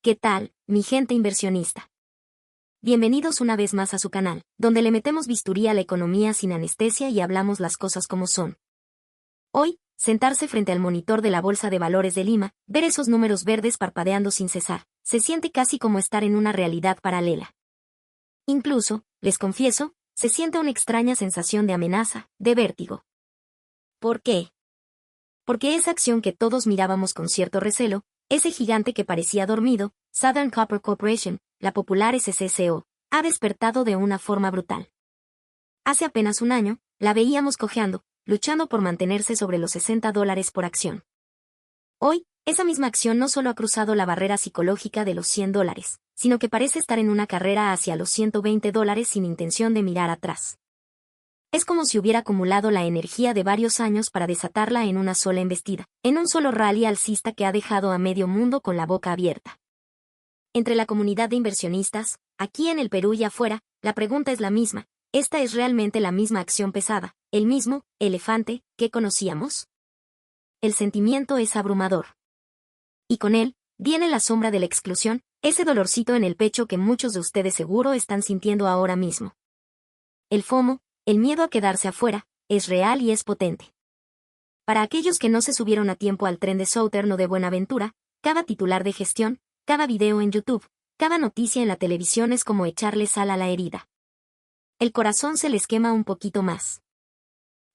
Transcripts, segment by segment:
¿Qué tal, mi gente inversionista? Bienvenidos una vez más a su canal, donde le metemos bisturí a la economía sin anestesia y hablamos las cosas como son. Hoy, sentarse frente al monitor de la Bolsa de Valores de Lima, ver esos números verdes parpadeando sin cesar, se siente casi como estar en una realidad paralela. Incluso, les confieso, se siente una extraña sensación de amenaza, de vértigo. ¿Por qué? Porque esa acción que todos mirábamos con cierto recelo, ese gigante que parecía dormido, Southern Copper Corporation, la popular SCCO, ha despertado de una forma brutal. Hace apenas un año, la veíamos cojeando, luchando por mantenerse sobre los $60 por acción. Hoy, esa misma acción no solo ha cruzado la barrera psicológica de los $100, sino que parece estar en una carrera hacia los $120 sin intención de mirar atrás. Es como si hubiera acumulado la energía de varios años para desatarla en una sola embestida, en un solo rally alcista que ha dejado a medio mundo con la boca abierta. Entre la comunidad de inversionistas, aquí en el Perú y afuera, la pregunta es la misma: ¿esta es realmente la misma acción pesada, el mismo elefante que conocíamos? El sentimiento es abrumador. Y con él, viene la sombra de la exclusión, ese dolorcito en el pecho que muchos de ustedes seguro están sintiendo ahora mismo. El FOMO, el miedo a quedarse afuera, es real y es potente. Para aquellos que no se subieron a tiempo al tren de Southern o de Buenaventura, cada titular de gestión, cada video en YouTube, cada noticia en la televisión es como echarle sal a la herida. El corazón se les quema un poquito más.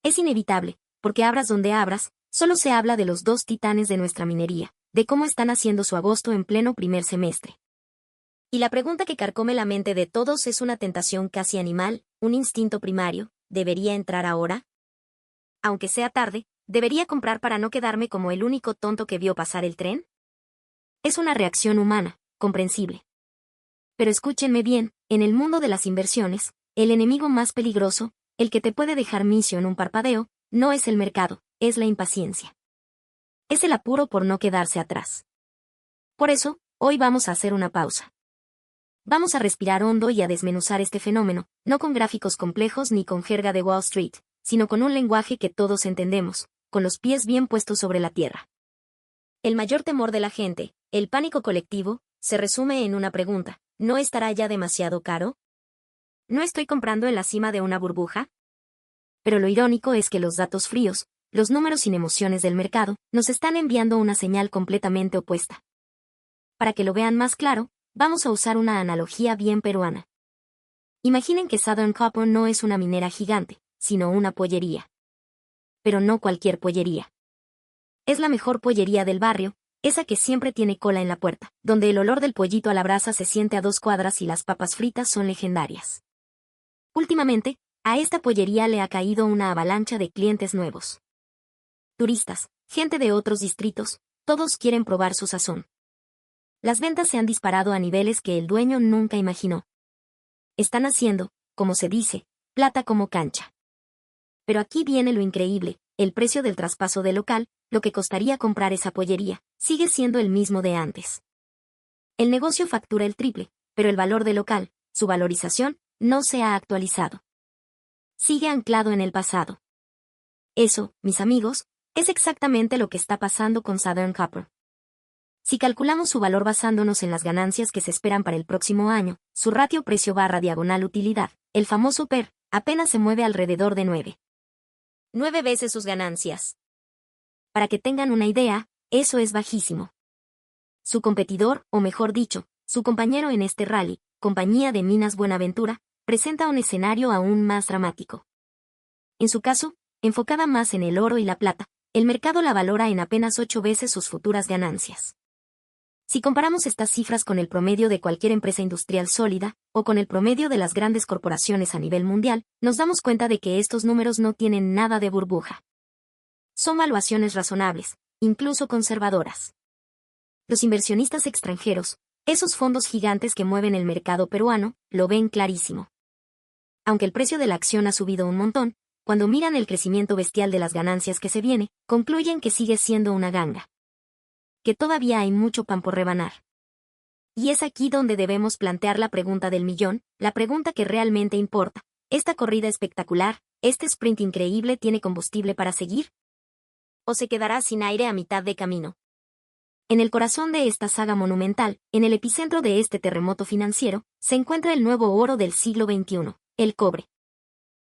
Es inevitable, porque abras donde abras, solo se habla de los dos titanes de nuestra minería, de cómo están haciendo su agosto en pleno primer semestre. Y la pregunta que carcome la mente de todos es una tentación casi animal, un instinto primario: ¿debería entrar ahora? Aunque sea tarde, ¿debería comprar para no quedarme como el único tonto que vio pasar el tren? Es una reacción humana, comprensible. Pero escúchenme bien, en el mundo de las inversiones, el enemigo más peligroso, el que te puede dejar misio en un parpadeo, no es el mercado, es la impaciencia. Es el apuro por no quedarse atrás. Por eso, hoy vamos a hacer una pausa. Vamos a respirar hondo y a desmenuzar este fenómeno, no con gráficos complejos ni con jerga de Wall Street, sino con un lenguaje que todos entendemos, con los pies bien puestos sobre la tierra. El mayor temor de la gente, el pánico colectivo, se resume en una pregunta: ¿no estará ya demasiado caro? ¿No estoy comprando en la cima de una burbuja? Pero lo irónico es que los datos fríos, los números sin emociones del mercado, nos están enviando una señal completamente opuesta. Para que lo vean más claro, vamos a usar una analogía bien peruana. Imaginen que Southern Copper no es una minera gigante, sino una pollería. Pero no cualquier pollería. Es la mejor pollería del barrio, esa que siempre tiene cola en la puerta, donde el olor del pollito a la brasa se siente a 2 cuadras y las papas fritas son legendarias. Últimamente, a esta pollería le ha caído una avalancha de clientes nuevos. Turistas, gente de otros distritos, todos quieren probar su sazón. Las ventas se han disparado a niveles que el dueño nunca imaginó. Están haciendo, como se dice, plata como cancha. Pero aquí viene lo increíble: el precio del traspaso de local, lo que costaría comprar esa pollería, sigue siendo el mismo de antes. El negocio factura el triple, pero el valor del local, su valorización, no se ha actualizado. Sigue anclado en el pasado. Eso, mis amigos, es exactamente lo que está pasando con Southern Copper. Si calculamos su valor basándonos en las ganancias que se esperan para el próximo año, su ratio precio/diagonal-utilidad, el famoso PER, apenas se mueve alrededor de 9 veces sus ganancias. Para que tengan una idea, eso es bajísimo. Su competidor, o mejor dicho, su compañero en este rally, Compañía de Minas Buenaventura, presenta un escenario aún más dramático. En su caso, enfocada más en el oro y la plata, el mercado la valora en apenas 8 veces sus futuras ganancias. Si comparamos estas cifras con el promedio de cualquier empresa industrial sólida, o con el promedio de las grandes corporaciones a nivel mundial, nos damos cuenta de que estos números no tienen nada de burbuja. Son valuaciones razonables, incluso conservadoras. Los inversionistas extranjeros, esos fondos gigantes que mueven el mercado peruano, lo ven clarísimo. Aunque el precio de la acción ha subido un montón, cuando miran el crecimiento bestial de las ganancias que se viene, concluyen que sigue siendo una ganga. Que todavía hay mucho pan por rebanar. Y es aquí donde debemos plantear la pregunta del millón, la pregunta que realmente importa: ¿esta corrida espectacular, este sprint increíble tiene combustible para seguir? ¿O se quedará sin aire a mitad de camino? En el corazón de esta saga monumental, en el epicentro de este terremoto financiero, se encuentra el nuevo oro del siglo XXI, el cobre.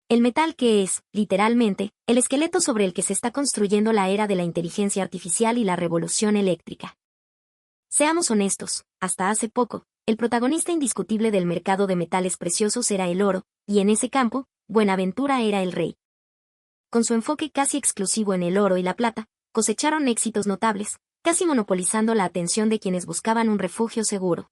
El metal que es, literalmente, el esqueleto sobre el que se está construyendo la era de la inteligencia artificial y la revolución eléctrica. Seamos honestos, hasta hace poco, el protagonista indiscutible del mercado de metales preciosos era el oro, y en ese campo, Buenaventura era el rey. Con su enfoque casi exclusivo en el oro y la plata, cosecharon éxitos notables, casi monopolizando la atención de quienes buscaban un refugio seguro.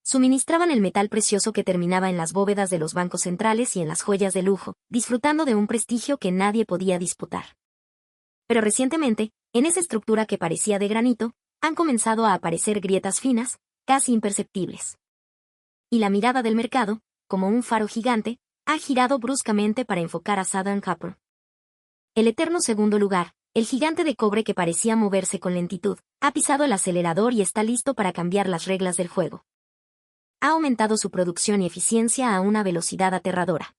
Suministraban el metal precioso que terminaba en las bóvedas de los bancos centrales y en las joyas de lujo, disfrutando de un prestigio que nadie podía disputar. Pero recientemente, en esa estructura que parecía de granito, han comenzado a aparecer grietas finas, casi imperceptibles. Y la mirada del mercado, como un faro gigante, ha girado bruscamente para enfocar a Southern Copper. El eterno segundo lugar, el gigante de cobre que parecía moverse con lentitud, ha pisado el acelerador y está listo para cambiar las reglas del juego. Ha aumentado su producción y eficiencia a una velocidad aterradora.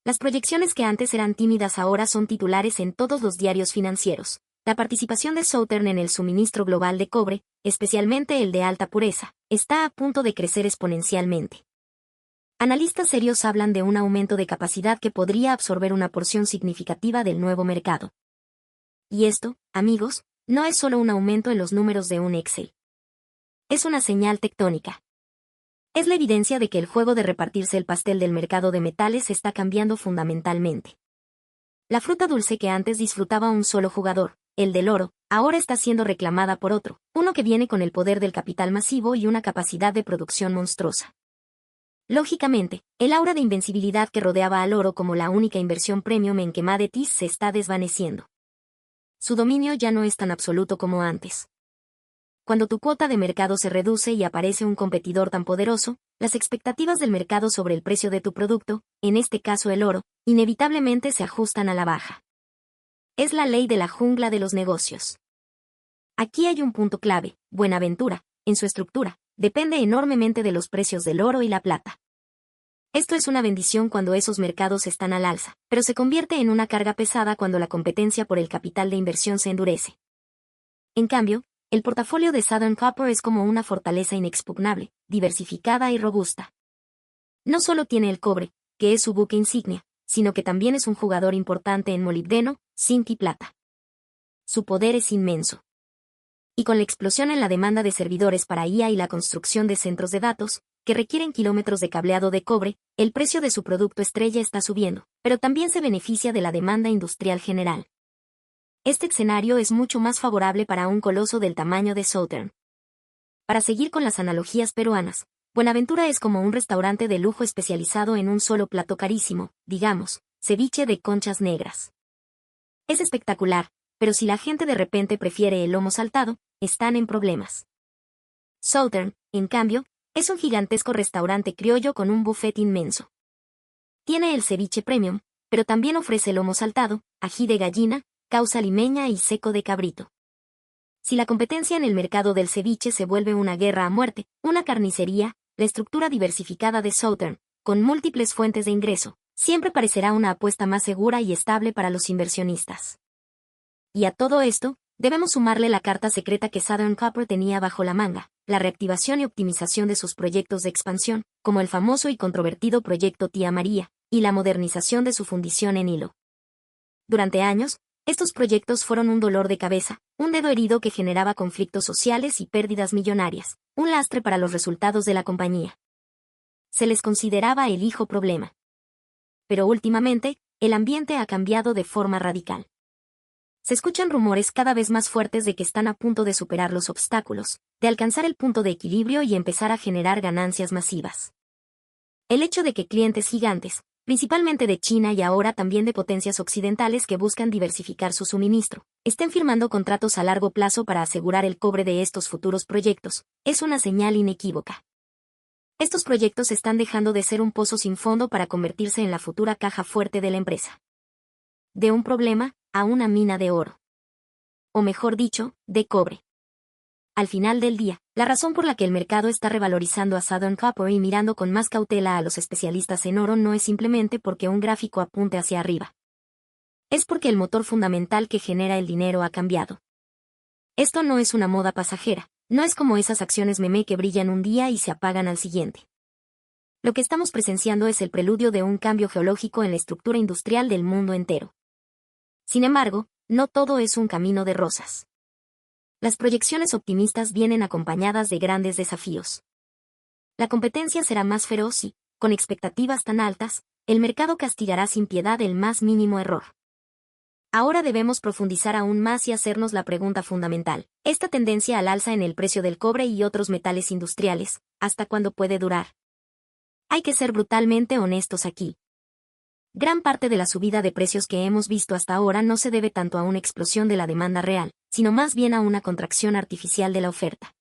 Las proyecciones que antes eran tímidas ahora son titulares en todos los diarios financieros. La participación de Southern en el suministro global de cobre, especialmente el de alta pureza, está a punto de crecer exponencialmente. Analistas serios hablan de un aumento de capacidad que podría absorber una porción significativa del nuevo mercado. Y esto, amigos, no es solo un aumento en los números de un Excel. Es una señal tectónica. Es la evidencia de que el juego de repartirse el pastel del mercado de metales está cambiando fundamentalmente. La fruta dulce que antes disfrutaba un solo jugador, el del oro, ahora está siendo reclamada por otro, uno que viene con el poder del capital masivo y una capacidad de producción monstruosa. Lógicamente, el aura de invencibilidad que rodeaba al oro como la única inversión premium en commodities se está desvaneciendo. Su dominio ya no es tan absoluto como antes. Cuando tu cuota de mercado se reduce y aparece un competidor tan poderoso, las expectativas del mercado sobre el precio de tu producto, en este caso el oro, inevitablemente se ajustan a la baja. Es la ley de la jungla de los negocios. Aquí hay un punto clave: Buenaventura, en su estructura, depende enormemente de los precios del oro y la plata. Esto es una bendición cuando esos mercados están al alza, pero se convierte en una carga pesada cuando la competencia por el capital de inversión se endurece. En cambio, el portafolio de Southern Copper es como una fortaleza inexpugnable, diversificada y robusta. No solo tiene el cobre, que es su buque insignia, sino que también es un jugador importante en molibdeno, zinc y plata. Su poder es inmenso. Y con la explosión en la demanda de servidores para IA y la construcción de centros de datos, que requieren kilómetros de cableado de cobre, el precio de su producto estrella está subiendo, pero también se beneficia de la demanda industrial general. Este escenario es mucho más favorable para un coloso del tamaño de Southern. Para seguir con las analogías peruanas, Buenaventura es como un restaurante de lujo especializado en un solo plato carísimo, digamos, ceviche de conchas negras. Es espectacular, pero si la gente de repente prefiere el lomo saltado, están en problemas. Southern, en cambio, es un gigantesco restaurante criollo con un buffet inmenso. Tiene el ceviche premium, pero también ofrece lomo saltado, ají de gallina, causa limeña y seco de cabrito. Si la competencia en el mercado del ceviche se vuelve una guerra a muerte, una carnicería, la estructura diversificada de Southern, con múltiples fuentes de ingreso, siempre parecerá una apuesta más segura y estable para los inversionistas. Y a todo esto, debemos sumarle la carta secreta que Southern Copper tenía bajo la manga, la reactivación y optimización de sus proyectos de expansión, como el famoso y controvertido proyecto Tía María, y la modernización de su fundición en hilo. Durante años, estos proyectos fueron un dolor de cabeza, un dedo herido que generaba conflictos sociales y pérdidas millonarias, un lastre para los resultados de la compañía. Se les consideraba el hijo problema. Pero últimamente, el ambiente ha cambiado de forma radical. Se escuchan rumores cada vez más fuertes de que están a punto de superar los obstáculos, de alcanzar el punto de equilibrio y empezar a generar ganancias masivas. El hecho de que clientes gigantes, principalmente de China y ahora también de potencias occidentales que buscan diversificar su suministro, estén firmando contratos a largo plazo para asegurar el cobre de estos futuros proyectos, es una señal inequívoca. Estos proyectos están dejando de ser un pozo sin fondo para convertirse en la futura caja fuerte de la empresa. De un problema, a una mina de oro. O mejor dicho, de cobre. Al final del día, la razón por la que el mercado está revalorizando a Southern Copper y mirando con más cautela a los especialistas en oro no es simplemente porque un gráfico apunte hacia arriba. Es porque el motor fundamental que genera el dinero ha cambiado. Esto no es una moda pasajera, no es como esas acciones meme que brillan un día y se apagan al siguiente. Lo que estamos presenciando es el preludio de un cambio geológico en la estructura industrial del mundo entero. Sin embargo, no todo es un camino de rosas. Las proyecciones optimistas vienen acompañadas de grandes desafíos. La competencia será más feroz y, con expectativas tan altas, el mercado castigará sin piedad el más mínimo error. Ahora debemos profundizar aún más y hacernos la pregunta fundamental. Esta tendencia al alza en el precio del cobre y otros metales industriales, ¿hasta cuándo puede durar? Hay que ser brutalmente honestos aquí. Gran parte de la subida de precios que hemos visto hasta ahora no se debe tanto a una explosión de la demanda real, sino más bien a una contracción artificial de la oferta.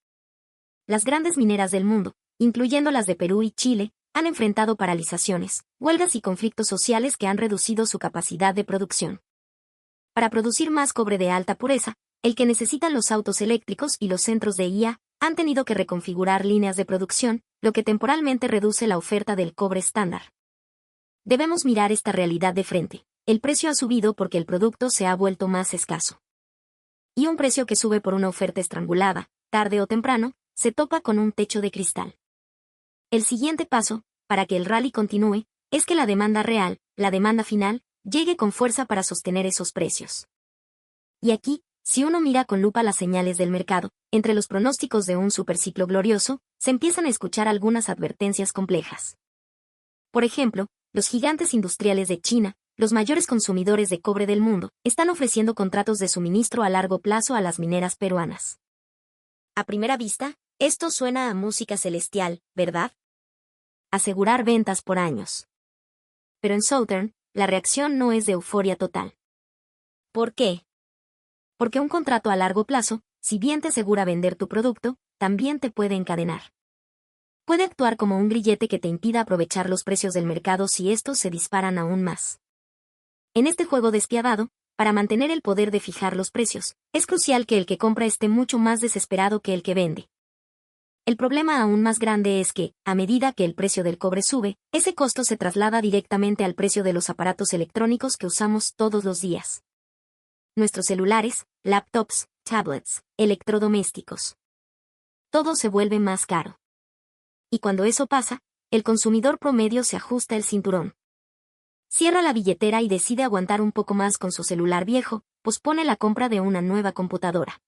Las grandes mineras del mundo, incluyendo las de Perú y Chile, han enfrentado paralizaciones, huelgas y conflictos sociales que han reducido su capacidad de producción. Para producir más cobre de alta pureza, el que necesitan los autos eléctricos y los centros de IA, han tenido que reconfigurar líneas de producción, lo que temporalmente reduce la oferta del cobre estándar. Debemos mirar esta realidad de frente. El precio ha subido porque el producto se ha vuelto más escaso. Y un precio que sube por una oferta estrangulada, tarde o temprano, se topa con un techo de cristal. El siguiente paso, para que el rally continúe, es que la demanda real, la demanda final, llegue con fuerza para sostener esos precios. Y aquí, si uno mira con lupa las señales del mercado, entre los pronósticos de un superciclo glorioso, se empiezan a escuchar algunas advertencias complejas. Por ejemplo, los gigantes industriales de China, los mayores consumidores de cobre del mundo, están ofreciendo contratos de suministro a largo plazo a las mineras peruanas. A primera vista, esto suena a música celestial, ¿verdad? Asegurar ventas por años. Pero en Southern, la reacción no es de euforia total. ¿Por qué? Porque un contrato a largo plazo, si bien te asegura vender tu producto, también te puede encadenar. Puede actuar como un grillete que te impida aprovechar los precios del mercado si estos se disparan aún más. En este juego despiadado, para mantener el poder de fijar los precios, es crucial que el que compra esté mucho más desesperado que el que vende. El problema aún más grande es que, a medida que el precio del cobre sube, ese costo se traslada directamente al precio de los aparatos electrónicos que usamos todos los días. Nuestros celulares, laptops, tablets, electrodomésticos. Todo se vuelve más caro. Y cuando eso pasa, el consumidor promedio se ajusta el cinturón. Cierra la billetera y decide aguantar un poco más con su celular viejo, pospone la compra de una nueva computadora.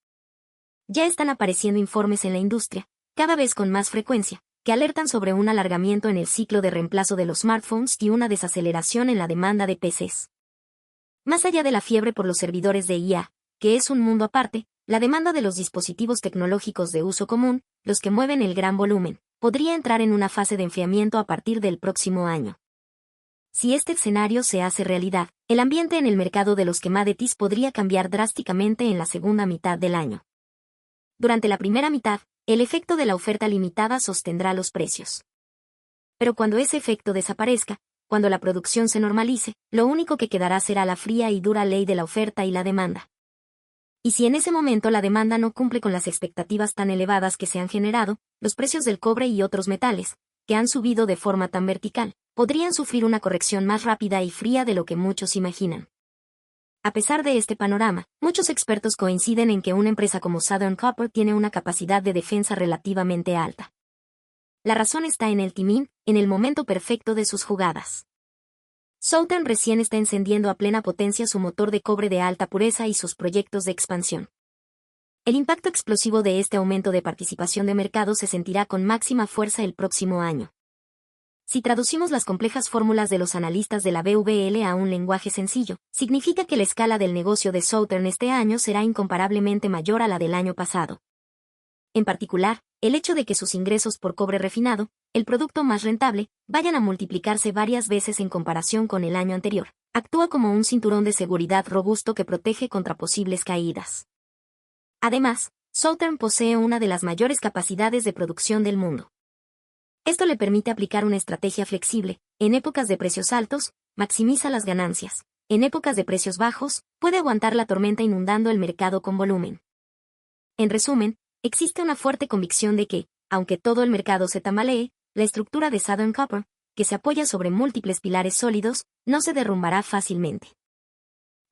Ya están apareciendo informes en la industria, cada vez con más frecuencia, que alertan sobre un alargamiento en el ciclo de reemplazo de los smartphones y una desaceleración en la demanda de PCs. Más allá de la fiebre por los servidores de IA, que es un mundo aparte, la demanda de los dispositivos tecnológicos de uso común, los que mueven el gran volumen, podría entrar en una fase de enfriamiento a partir del próximo año. Si este escenario se hace realidad, el ambiente en el mercado de los commodities podría cambiar drásticamente en la segunda mitad del año. Durante la primera mitad, el efecto de la oferta limitada sostendrá los precios. Pero cuando ese efecto desaparezca, cuando la producción se normalice, lo único que quedará será la fría y dura ley de la oferta y la demanda. Y si en ese momento la demanda no cumple con las expectativas tan elevadas que se han generado, los precios del cobre y otros metales, que han subido de forma tan vertical, podrían sufrir una corrección más rápida y fría de lo que muchos imaginan. A pesar de este panorama, muchos expertos coinciden en que una empresa como Southern Copper tiene una capacidad de defensa relativamente alta. La razón está en el timing, en el momento perfecto de sus jugadas. Southern recién está encendiendo a plena potencia su motor de cobre de alta pureza y sus proyectos de expansión. El impacto explosivo de este aumento de participación de mercado se sentirá con máxima fuerza el próximo año. Si traducimos las complejas fórmulas de los analistas de la BVL a un lenguaje sencillo, significa que la escala del negocio de Southern este año será incomparablemente mayor a la del año pasado. En particular, el hecho de que sus ingresos por cobre refinado, el producto más rentable, vayan a multiplicarse varias veces en comparación con el año anterior, actúa como un cinturón de seguridad robusto que protege contra posibles caídas. Además, Southern posee una de las mayores capacidades de producción del mundo. Esto le permite aplicar una estrategia flexible. En épocas de precios altos, maximiza las ganancias. En épocas de precios bajos, puede aguantar la tormenta inundando el mercado con volumen. En resumen, existe una fuerte convicción de que, aunque todo el mercado se tambalee, la estructura de Southern Copper, que se apoya sobre múltiples pilares sólidos, no se derrumbará fácilmente.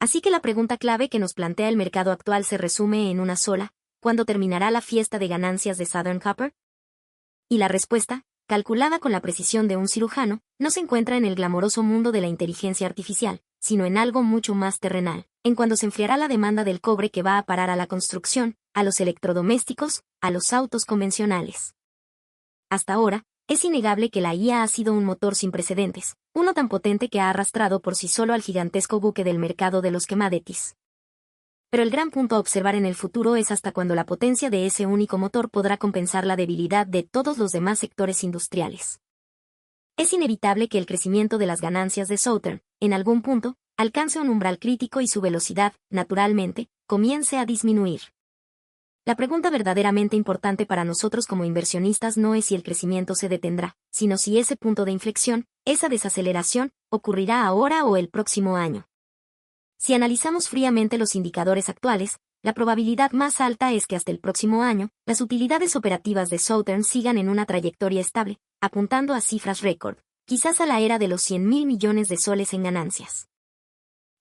Así que la pregunta clave que nos plantea el mercado actual se resume en una sola: ¿cuándo terminará la fiesta de ganancias de Southern Copper? Y la respuesta, calculada con la precisión de un cirujano, no se encuentra en el glamoroso mundo de la inteligencia artificial, sino en algo mucho más terrenal, en cuando se enfriará la demanda del cobre que va a parar a la construcción, a los electrodomésticos, a los autos convencionales. Hasta ahora, es innegable que la IA ha sido un motor sin precedentes, uno tan potente que ha arrastrado por sí solo al gigantesco buque del mercado de los commodities. Pero el gran punto a observar en el futuro es hasta cuándo la potencia de ese único motor podrá compensar la debilidad de todos los demás sectores industriales. Es inevitable que el crecimiento de las ganancias de Southern, en algún punto, alcance un umbral crítico y su velocidad, naturalmente, comience a disminuir. La pregunta verdaderamente importante para nosotros como inversionistas no es si el crecimiento se detendrá, sino si ese punto de inflexión, esa desaceleración, ocurrirá ahora o el próximo año. Si analizamos fríamente los indicadores actuales, la probabilidad más alta es que hasta el próximo año, las utilidades operativas de Southern sigan en una trayectoria estable, apuntando a cifras récord, quizás a la era de los 100.000 millones de soles en ganancias.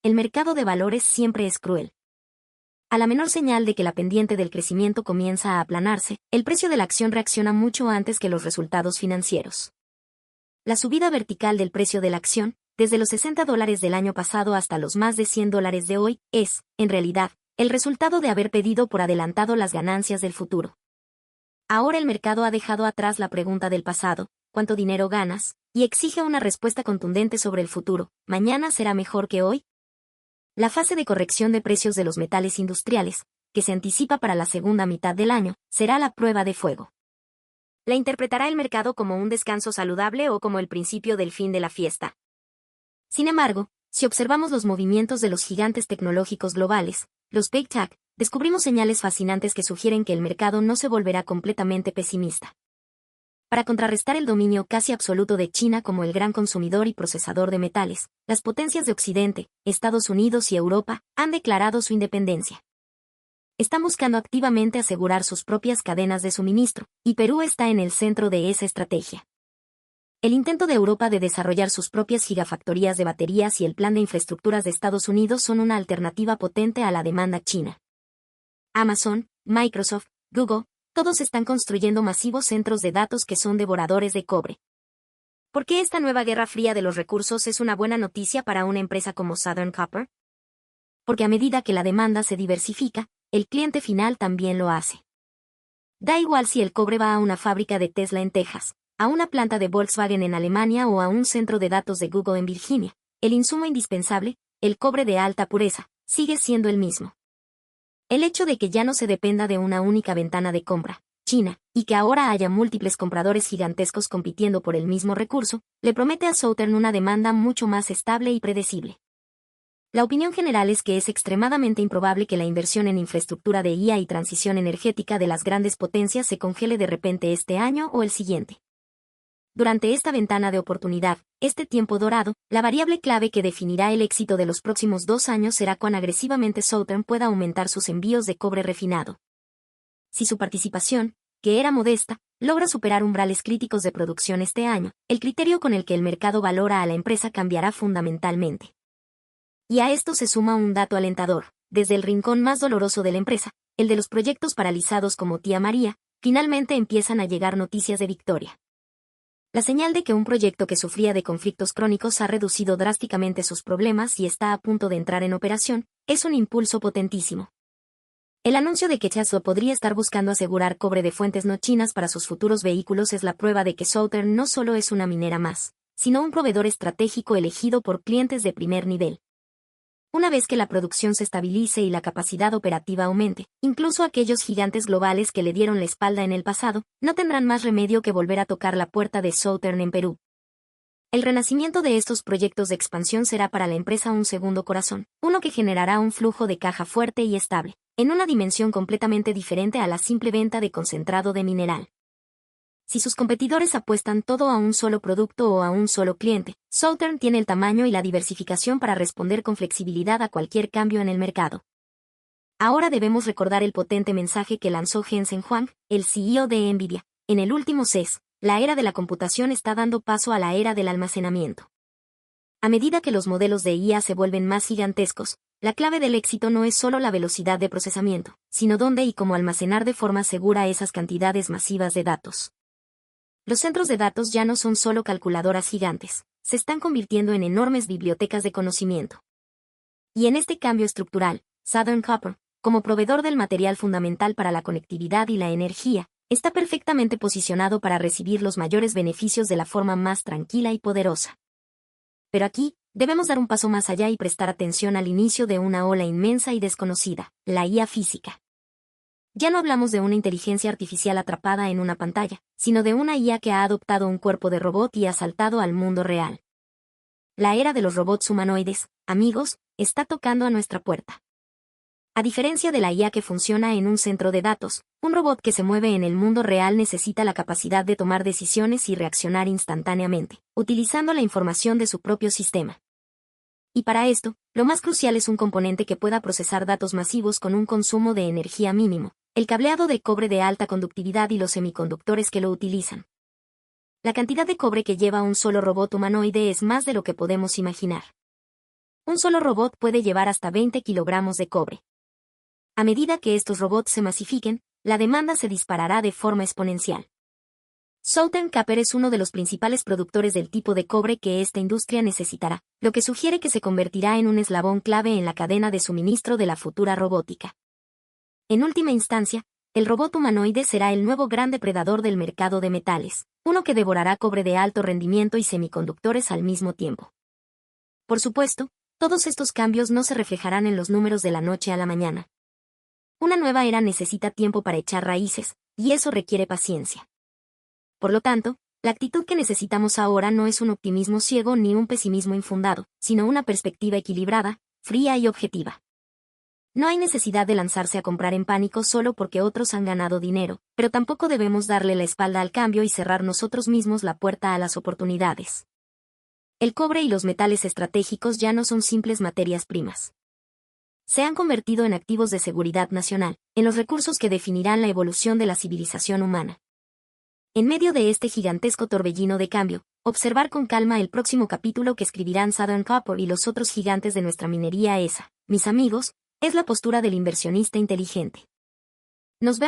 El mercado de valores siempre es cruel. A la menor señal de que la pendiente del crecimiento comienza a aplanarse, el precio de la acción reacciona mucho antes que los resultados financieros. La subida vertical del precio de la acción, desde los $60 del año pasado hasta los más de $100 de hoy, es, en realidad, el resultado de haber pedido por adelantado las ganancias del futuro. Ahora el mercado ha dejado atrás la pregunta del pasado, ¿cuánto dinero ganas?, y exige una respuesta contundente sobre el futuro, ¿mañana será mejor que hoy? La fase de corrección de precios de los metales industriales, que se anticipa para la segunda mitad del año, será la prueba de fuego. ¿La interpretará el mercado como un descanso saludable o como el principio del fin de la fiesta? Sin embargo, si observamos los movimientos de los gigantes tecnológicos globales, los Big Tech, descubrimos señales fascinantes que sugieren que el mercado no se volverá completamente pesimista. Para contrarrestar el dominio casi absoluto de China como el gran consumidor y procesador de metales, las potencias de Occidente, Estados Unidos y Europa, han declarado su independencia. Están buscando activamente asegurar sus propias cadenas de suministro, y Perú está en el centro de esa estrategia. El intento de Europa de desarrollar sus propias gigafactorías de baterías y el plan de infraestructuras de Estados Unidos son una alternativa potente a la demanda china. Amazon, Microsoft, Google, todos están construyendo masivos centros de datos que son devoradores de cobre. ¿Por qué esta nueva guerra fría de los recursos es una buena noticia para una empresa como Southern Copper? Porque a medida que la demanda se diversifica, el cliente final también lo hace. Da igual si el cobre va a una fábrica de Tesla en Texas, a una planta de Volkswagen en Alemania o a un centro de datos de Google en Virginia, el insumo indispensable, el cobre de alta pureza, sigue siendo el mismo. El hecho de que ya no se dependa de una única ventana de compra, China, y que ahora haya múltiples compradores gigantescos compitiendo por el mismo recurso, le promete a Southern una demanda mucho más estable y predecible. La opinión general es que es extremadamente improbable que la inversión en infraestructura de IA y transición energética de las grandes potencias se congele de repente este año o el siguiente. Durante esta ventana de oportunidad, este tiempo dorado, la variable clave que definirá el éxito de los próximos 2 años será cuán agresivamente Southern pueda aumentar sus envíos de cobre refinado. Si su participación, que era modesta, logra superar umbrales críticos de producción este año, el criterio con el que el mercado valora a la empresa cambiará fundamentalmente. Y a esto se suma un dato alentador, desde el rincón más doloroso de la empresa, el de los proyectos paralizados como Tía María, finalmente empiezan a llegar noticias de victoria. La señal de que un proyecto que sufría de conflictos crónicos ha reducido drásticamente sus problemas y está a punto de entrar en operación, es un impulso potentísimo. El anuncio de que Tesla podría estar buscando asegurar cobre de fuentes no chinas para sus futuros vehículos es la prueba de que Southern no solo es una minera más, sino un proveedor estratégico elegido por clientes de primer nivel. Una vez que la producción se estabilice y la capacidad operativa aumente, incluso aquellos gigantes globales que le dieron la espalda en el pasado, no tendrán más remedio que volver a tocar la puerta de Southern en Perú. El renacimiento de estos proyectos de expansión será para la empresa un segundo corazón, uno que generará un flujo de caja fuerte y estable, en una dimensión completamente diferente a la simple venta de concentrado de mineral. Si sus competidores apuestan todo a un solo producto o a un solo cliente, Southern tiene el tamaño y la diversificación para responder con flexibilidad a cualquier cambio en el mercado. Ahora debemos recordar el potente mensaje que lanzó Jensen Huang, el CEO de Nvidia, en el último CES: la era de la computación está dando paso a la era del almacenamiento. A medida que los modelos de IA se vuelven más gigantescos, La clave del éxito no es solo la velocidad de procesamiento, sino dónde y cómo almacenar de forma segura esas cantidades masivas de datos. Los centros de datos ya no son solo calculadoras gigantes, se están convirtiendo en enormes bibliotecas de conocimiento. Y en este cambio estructural, Southern Copper, como proveedor del material fundamental para la conectividad y la energía, está perfectamente posicionado para recibir los mayores beneficios de la forma más tranquila y poderosa. Pero aquí, debemos dar un paso más allá y prestar atención al inicio de una ola inmensa y desconocida, la IA física. Ya no hablamos de una inteligencia artificial atrapada en una pantalla, sino de una IA que ha adoptado un cuerpo de robot y ha saltado al mundo real. La era de los robots humanoides, amigos, está tocando a nuestra puerta. A diferencia de la IA que funciona en un centro de datos, un robot que se mueve en el mundo real necesita la capacidad de tomar decisiones y reaccionar instantáneamente, utilizando la información de su propio sistema. Y para esto, lo más crucial es un componente que pueda procesar datos masivos con un consumo de energía mínimo, el cableado de cobre de alta conductividad y los semiconductores que lo utilizan. La cantidad de cobre que lleva un solo robot humanoide es más de lo que podemos imaginar. Un solo robot puede llevar hasta 20 kilogramos de cobre. A medida que estos robots se masifiquen, la demanda se disparará de forma exponencial. Southern Copper es uno de los principales productores del tipo de cobre que esta industria necesitará, lo que sugiere que se convertirá en un eslabón clave en la cadena de suministro de la futura robótica. En última instancia, el robot humanoide será el nuevo gran depredador del mercado de metales, uno que devorará cobre de alto rendimiento y semiconductores al mismo tiempo. Por supuesto, todos estos cambios no se reflejarán en los números de la noche a la mañana. Una nueva era necesita tiempo para echar raíces, y eso requiere paciencia. Por lo tanto, la actitud que necesitamos ahora no es un optimismo ciego ni un pesimismo infundado, sino una perspectiva equilibrada, fría y objetiva. No hay necesidad de lanzarse a comprar en pánico solo porque otros han ganado dinero, pero tampoco debemos darle la espalda al cambio y cerrar nosotros mismos la puerta a las oportunidades. El cobre y los metales estratégicos ya no son simples materias primas. Se han convertido en activos de seguridad nacional, en los recursos que definirán la evolución de la civilización humana. En medio de este gigantesco torbellino de cambio, observar con calma el próximo capítulo que escribirán Southern Copper y los otros gigantes de nuestra minería mis amigos, es la postura del inversionista inteligente. Nos vemos